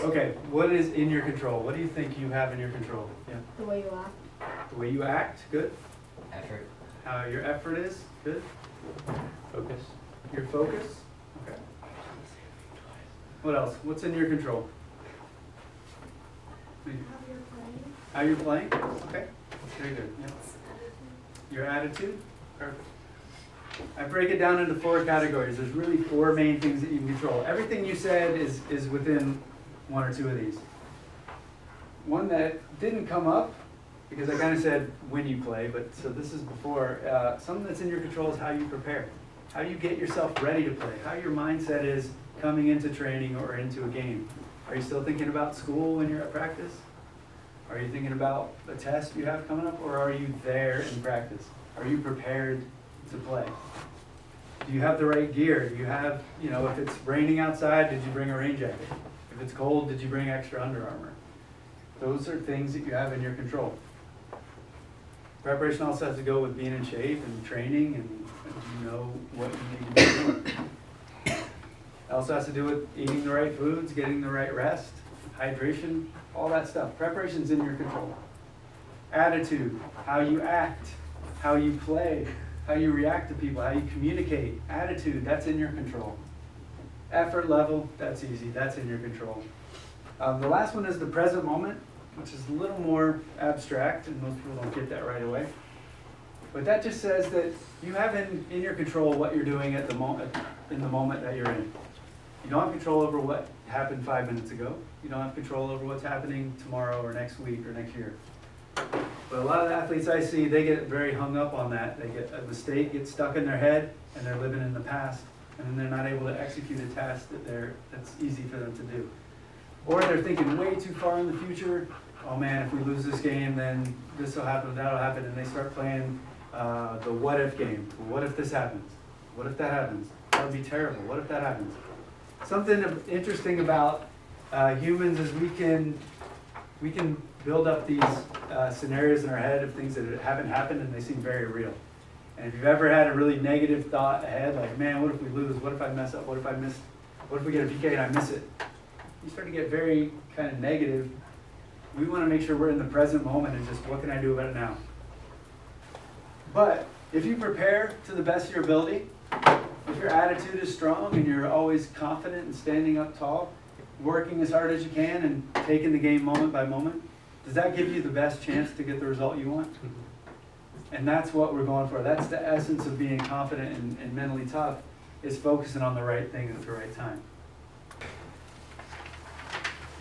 Okay, what is in your control? What do you think you have in your control? Yeah. The way you act. The way you act, good. Effort. How your effort is, good. Focus. Your focus, okay. What else? What's in your control? How you're playing? Okay, very good. Yeah. Your attitude? Perfect. I break it down into 4 categories. There's really 4 main things that you can control. Everything you said is within 1 or 2 of these. One that didn't come up, because I kind of said when you play, but so this is before, something that's in your control is how you prepare. How you get yourself ready to play. How your mindset is coming into training or into a game. Are you still thinking about school when you're at practice? Are you thinking about a test you have coming up, or are you there in practice? Are you prepared to play? Do you have the right gear? Do you have, if it's raining outside, did you bring a rain jacket? If it's cold, did you bring extra Under Armour? Those are things that you have in your control. Preparation also has to go with being in shape and training, and you know what you need to be doing. It also has to do with eating the right foods, getting the right rest, hydration, all that stuff. Preparation's in your control. Attitude, how you act, how you play, how you react to people, how you communicate. Attitude, that's in your control. Effort level, that's easy, that's in your control. The last one is the present moment, which is a little more abstract, and most people don't get that right away. But that just says that you have in your control what you're doing at the moment, in the moment that you're in. You don't have control over what happened 5 minutes ago. You don't have control over what's happening tomorrow or next week or next year. But a lot of the athletes I see, they get very hung up on that. They get a mistake, gets stuck in their head, and they're living in the past, and then they're not able to execute a task that's easy for them to do. Or they're thinking way too far in the future. Oh man, if we lose this game, then this will happen, that'll happen, and they start playing the what if game. What if this happens? What if that happens? That would be terrible. What if that happens? Something interesting about humans is we can build up these scenarios in our head of things that haven't happened, and they seem very real. And if you've ever had a really negative thought ahead, like, man, what if we lose? What if I mess up? What if we get a PK and I miss it? You start to get very kind of negative. We want to make sure we're in the present moment and just, what can I do about it now? But if you prepare to the best of your ability, if your attitude is strong and you're always confident and standing up tall, working as hard as you can and taking the game moment by moment, does that give you the best chance to get the result you want? And that's what we're going for. That's the essence of being confident and mentally tough, is focusing on the right thing at the right time.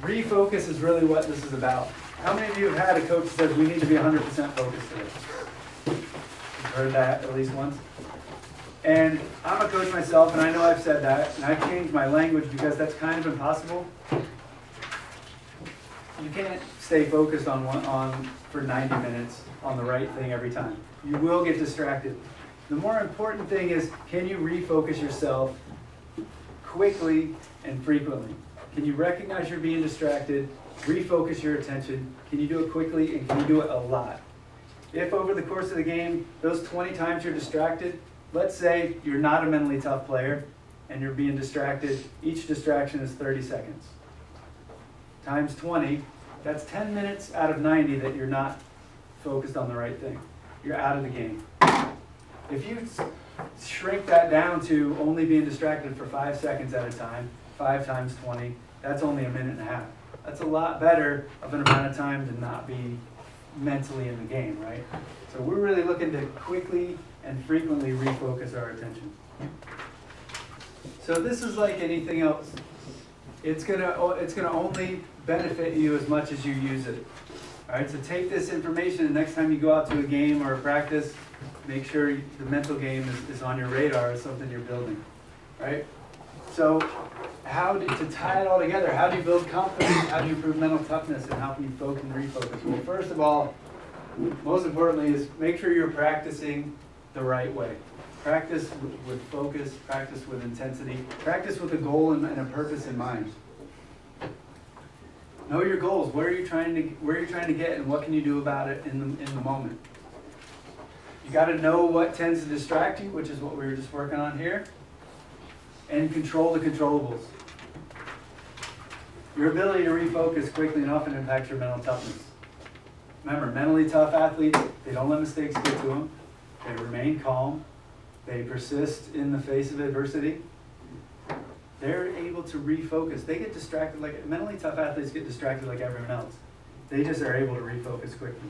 Refocus is really what this is about. How many of you have had a coach that says we need to be 100% focused today? You've heard that at least once. And I'm a coach myself, and I know I've said that, and I've changed my language because that's kind of impossible. You can't stay focused for 90 minutes on the right thing every time. You will get distracted. The more important thing is, can you refocus yourself quickly and frequently? Can you recognize you're being distracted, refocus your attention? Can you do it quickly, and can you do it a lot? If over the course of the game, those 20 times you're distracted, let's say you're not a mentally tough player and you're being distracted, each distraction is 30 seconds. Times 20, that's 10 minutes out of 90 that you're not focused on the right thing. You're out of the game. If you shrink that down to only being distracted for 5 seconds at a time, 5 times 20, that's only a minute and a half. That's a lot better of an amount of time to not be mentally in the game, right? So we're really looking to quickly and frequently refocus our attention. So this is like anything else. It's gonna only benefit you as much as you use it. All right, so take this information, and next time you go out to a game or a practice, make sure the mental game is on your radar as something you're building, right? So to tie it all together, how do you build confidence? How do you improve mental toughness? And how can you focus and refocus? Well, first of all, most importantly is make sure you're practicing the right way. Practice with focus, practice with intensity, practice with a goal and a purpose in mind. Know your goals. Where are you trying to get, and what can you do about it in the moment? You got to know what tends to distract you, which is what we were just working on here, and control the controllables. Your ability to refocus quickly and often impacts your mental toughness. Remember, mentally tough athletes, they don't let mistakes get to them. They remain calm. They persist in the face of adversity. They're able to refocus. They get distracted mentally tough athletes get distracted like everyone else. They just are able to refocus quickly.